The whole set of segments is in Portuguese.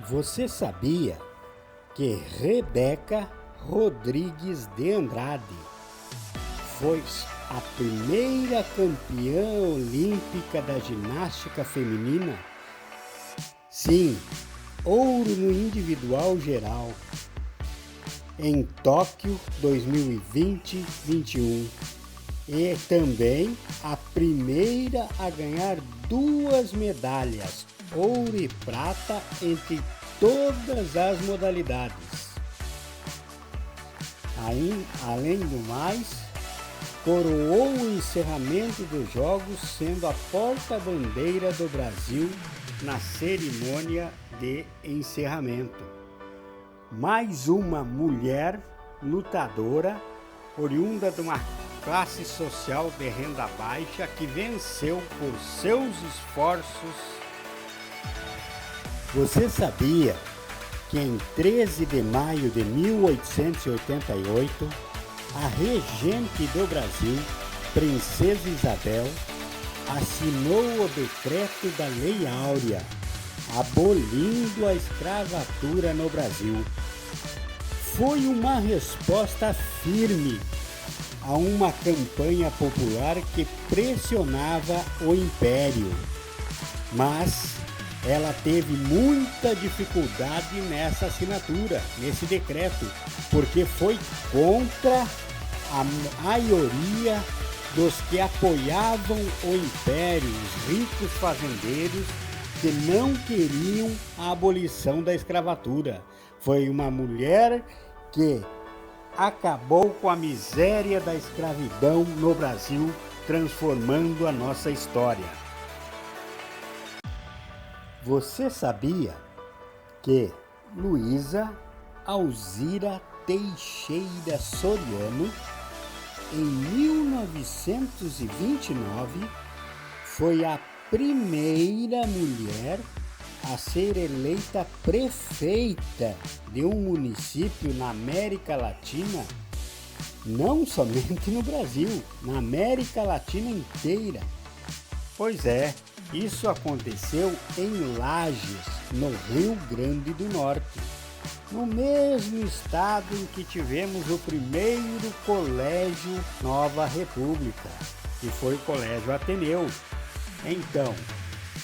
Você sabia que Rebeca Rodrigues de Andrade foi a primeira campeã olímpica da ginástica feminina? Sim, ouro no individual geral em Tóquio 2020-21 e também a primeira a ganhar 2 medalhas, ouro e prata, entre todas as modalidades. Além do mais, coroou o encerramento dos Jogos, sendo a porta-bandeira do Brasil na cerimônia de encerramento. Mais uma mulher lutadora, oriunda de uma classe social de renda baixa, que venceu por seus esforços. Você sabia que em 13 de maio de 1888, a regente do Brasil, Princesa Isabel, assinou o decreto da Lei Áurea, abolindo a escravatura no Brasil? Foi uma resposta firme a uma campanha popular que pressionava o Império, mas ela teve muita dificuldade nessa assinatura, nesse decreto, porque foi contra a maioria dos que apoiavam o Império, os ricos fazendeiros que não queriam a abolição da escravatura. Foi uma mulher que acabou com a miséria da escravidão no Brasil, transformando a nossa história. Você sabia que Luísa Alzira Teixeira Soriano, em 1929, foi a primeira mulher a ser eleita prefeita de um município na América Latina? Não somente no Brasil, na América Latina inteira. Pois é, isso aconteceu em Lages, no Rio Grande do Norte, no mesmo estado em que tivemos o primeiro colégio Nova República, que foi o Colégio Ateneu. Então,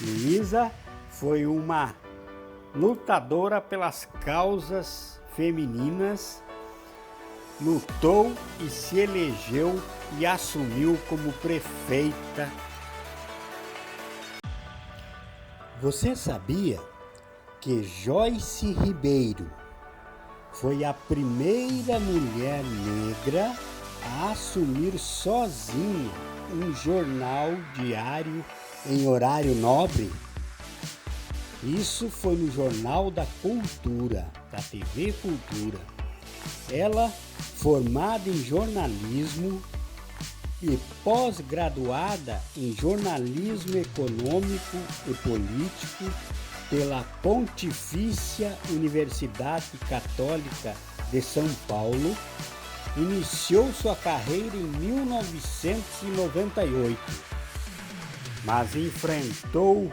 Luísa foi uma lutadora pelas causas femininas, lutou e se elegeu e assumiu como prefeita. Você sabia que Joyce Ribeiro foi a primeira mulher negra a assumir sozinha um jornal diário em horário nobre? Isso foi no Jornal da Cultura, da TV Cultura. Ela, formada em jornalismo e pós-graduada em jornalismo econômico e político pela Pontifícia Universidade Católica de São Paulo, iniciou sua carreira em 1998, mas enfrentou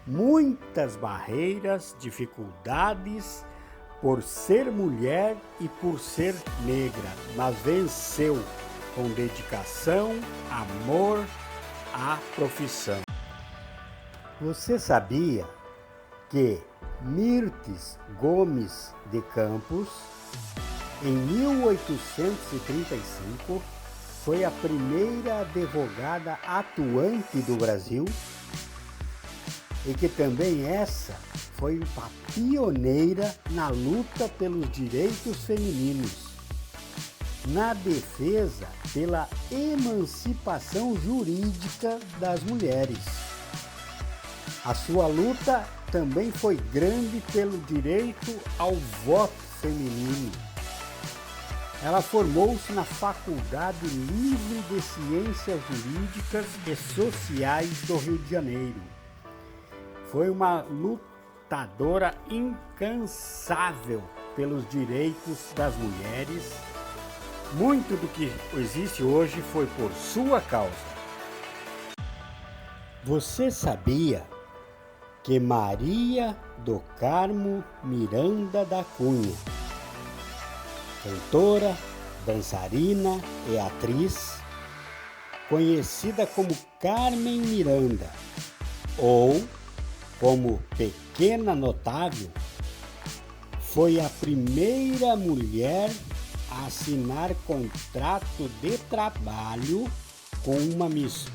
muitas barreiras, dificuldades por ser mulher e por ser negra, mas venceu com dedicação, amor à profissão. Você sabia que Mirtes Gomes de Campos, em 1835, foi a primeira advogada atuante do Brasil? E que também essa foi uma pioneira na luta pelos direitos femininos, na defesa pela emancipação jurídica das mulheres. A sua luta também foi grande pelo direito ao voto feminino. Ela formou-se na Faculdade Livre de Ciências Jurídicas e Sociais do Rio de Janeiro. Foi uma lutadora incansável pelos direitos das mulheres. Muito do que existe hoje foi por sua causa. Você sabia que Maria do Carmo Miranda da Cunha, cantora, dançarina e atriz, conhecida como Carmen Miranda ou como Pequena Notável, foi a primeira mulher a assinar contrato de trabalho com uma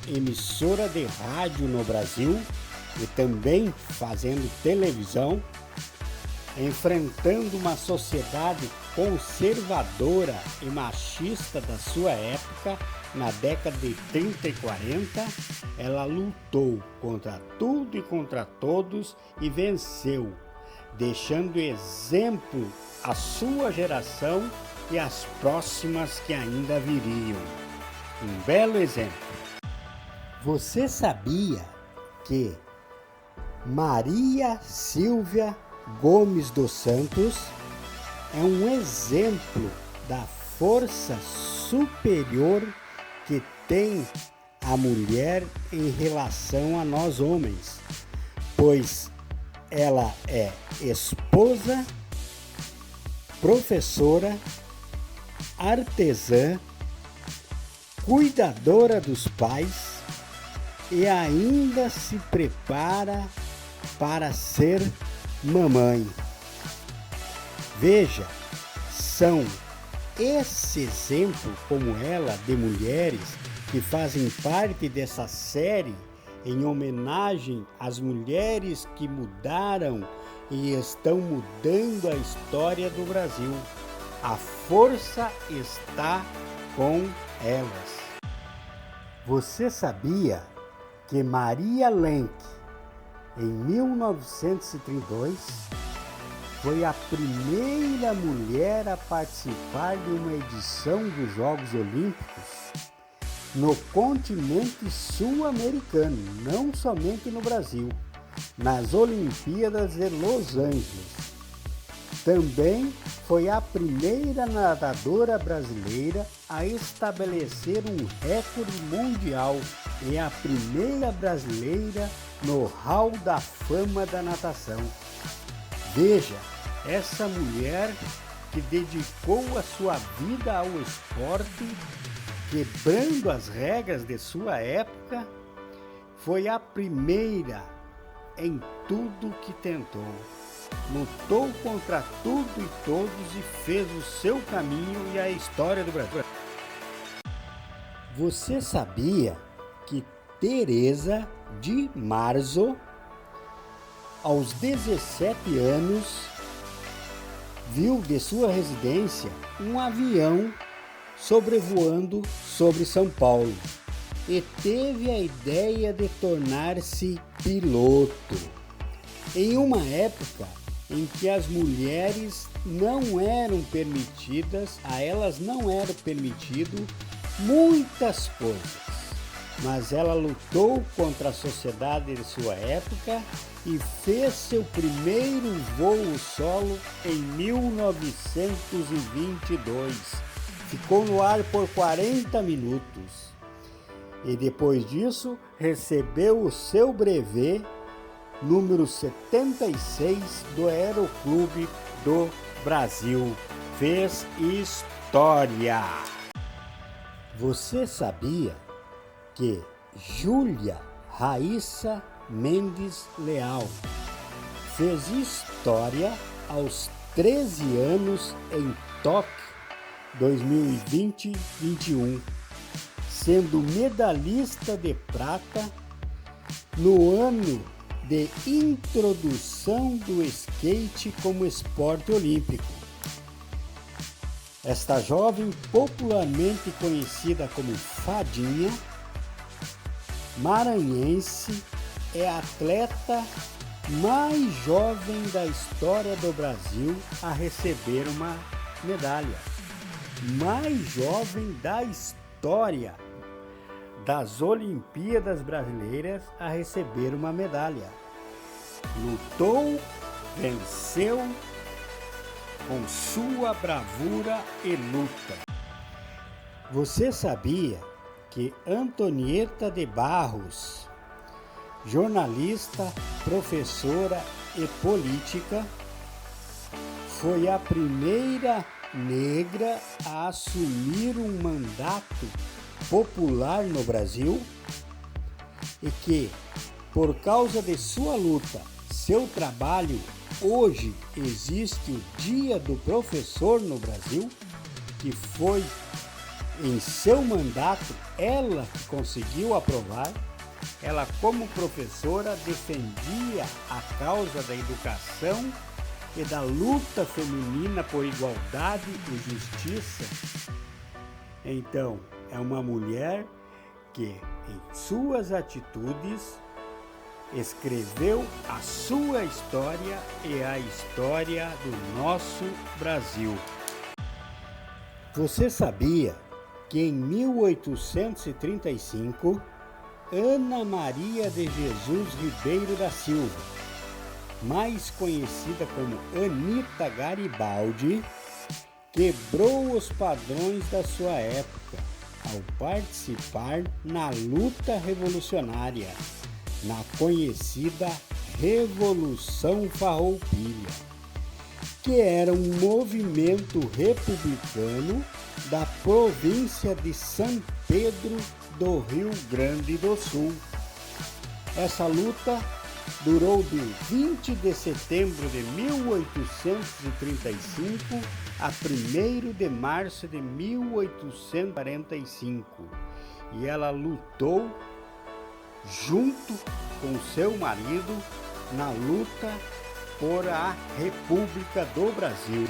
emissora de rádio no Brasil e também fazendo televisão, enfrentando uma sociedade conservadora e machista da sua época. Na década de 30 e 40, ela lutou contra tudo e contra todos e venceu, deixando exemplo à sua geração e às próximas que ainda viriam. Um belo exemplo. Você sabia que Maria Silvia Gomes dos Santos é um exemplo da força superior que tem a mulher em relação a nós homens, pois ela é esposa, professora, artesã, cuidadora dos pais e ainda se prepara para ser mamãe. Veja, são esse exemplo como ela de mulheres que fazem parte dessa série em homenagem às mulheres que mudaram e estão mudando a história do Brasil. A força está com elas. Você sabia que Maria Lenk, em 1932, foi a primeira mulher a participar de uma edição dos Jogos Olímpicos no continente sul-americano, não somente no Brasil, nas Olimpíadas de Los Angeles. Também foi a primeira nadadora brasileira a estabelecer um recorde mundial e a primeira brasileira no Hall da Fama da natação. Veja, essa mulher que dedicou a sua vida ao esporte, quebrando as regras de sua época, foi a primeira em tudo que tentou. Lutou contra tudo e todos e fez o seu caminho e a história do Brasil. Você sabia que Teresa de Marzo, aos 17 anos, viu de sua residência um avião sobrevoando sobre São Paulo e teve a ideia de tornar-se piloto. Em uma época em que as mulheres não eram permitidas, a elas não era permitido muitas coisas, mas ela lutou contra a sociedade de sua época e fez seu primeiro voo solo em 1922. Ficou no ar por 40 minutos e depois disso recebeu o seu brevet número 76 do Aeroclube do Brasil. Fez história. Você sabia que Júlia Raíssa Mendes Leal fez história aos 13 anos em Tóquio 2020-21, sendo medalhista de prata no ano de introdução do skate como esporte olímpico. Esta jovem, popularmente conhecida como Fadinha, maranhense, é a atleta mais jovem da história do Brasil a receber uma medalha. Mais jovem da história das Olimpíadas Brasileiras a receber uma medalha. Lutou, venceu com sua bravura e luta. Você sabia que Antonieta de Barros jornalista, professora e política, foi a primeira negra a assumir um mandato popular no Brasil e que, por causa de sua luta, seu trabalho, hoje existe o Dia do Professor no Brasil, que foi em seu mandato ela que conseguiu aprovar. Ela, como professora, defendia a causa da educação e da luta feminina por igualdade e justiça. Então, é uma mulher que, em suas atitudes, escreveu a sua história e a história do nosso Brasil. Você sabia que em 1835, Ana Maria de Jesus Ribeiro da Silva, mais conhecida como Anita Garibaldi, quebrou os padrões da sua época ao participar na luta revolucionária, na conhecida Revolução Farroupilha, que era um movimento republicano da província de São Pedro do Rio Grande do Sul. Essa luta durou de 20 de setembro de 1835 a 1º de março de 1845, e ela lutou junto com seu marido na luta por a República do Brasil.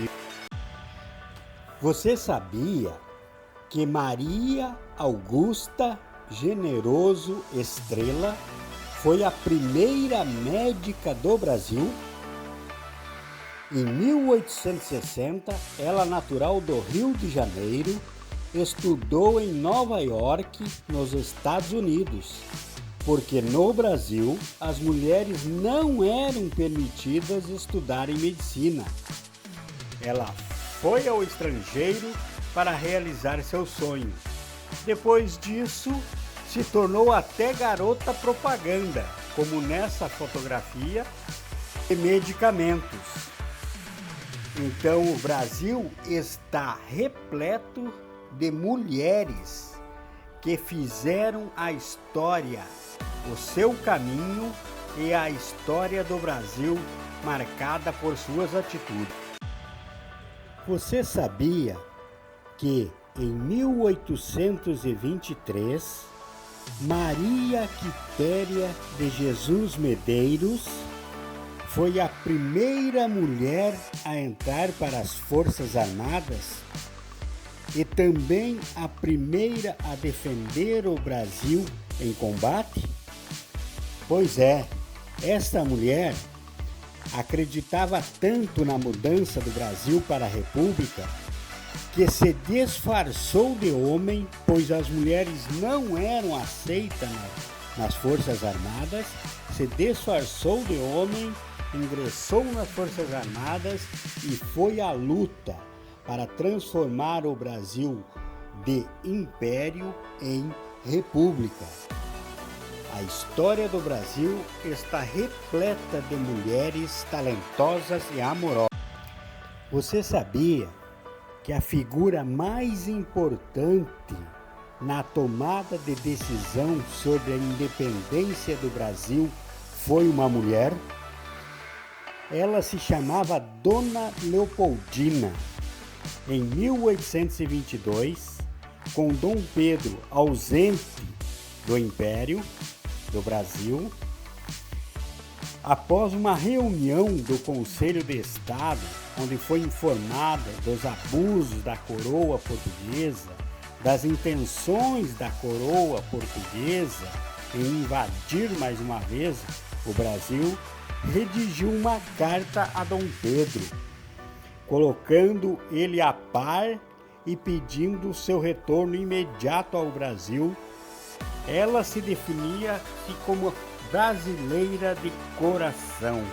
Você sabia que Maria Augusta Generoso Estrela foi a primeira médica do Brasil? Em 1860, ela, natural do Rio de Janeiro, estudou em Nova York, nos Estados Unidos, porque no Brasil as mulheres não eram permitidas estudarem medicina. Ela foi ao estrangeiro para realizar seu sonho. Depois disso, se tornou até garota propaganda, como nessa fotografia, de medicamentos. Então o Brasil está repleto de mulheres que fizeram a história, o seu caminho e a história do Brasil marcada por suas atitudes. Você sabia que em 1823, Maria Quitéria de Jesus Medeiros foi a primeira mulher a entrar para as Forças Armadas e também a primeira a defender o Brasil em combate? Pois é, esta mulher acreditava tanto na mudança do Brasil para a República que se disfarçou de homem, pois as mulheres não eram aceitas nas Forças Armadas, se disfarçou de homem, ingressou nas Forças Armadas e foi à luta para transformar o Brasil de império em república. A história do Brasil está repleta de mulheres talentosas e amorosas. Você sabia que a figura mais importante na tomada de decisão sobre a independência do Brasil foi uma mulher? Ela se chamava Dona Leopoldina. Em 1822, com Dom Pedro ausente do Império do Brasil, após uma reunião do Conselho de Estado, onde foi informada dos abusos da coroa portuguesa, das intenções da coroa portuguesa em invadir mais uma vez o Brasil, redigiu uma carta a Dom Pedro, colocando ele a par e pedindo seu retorno imediato ao Brasil. Ela se definia como brasileira de coração.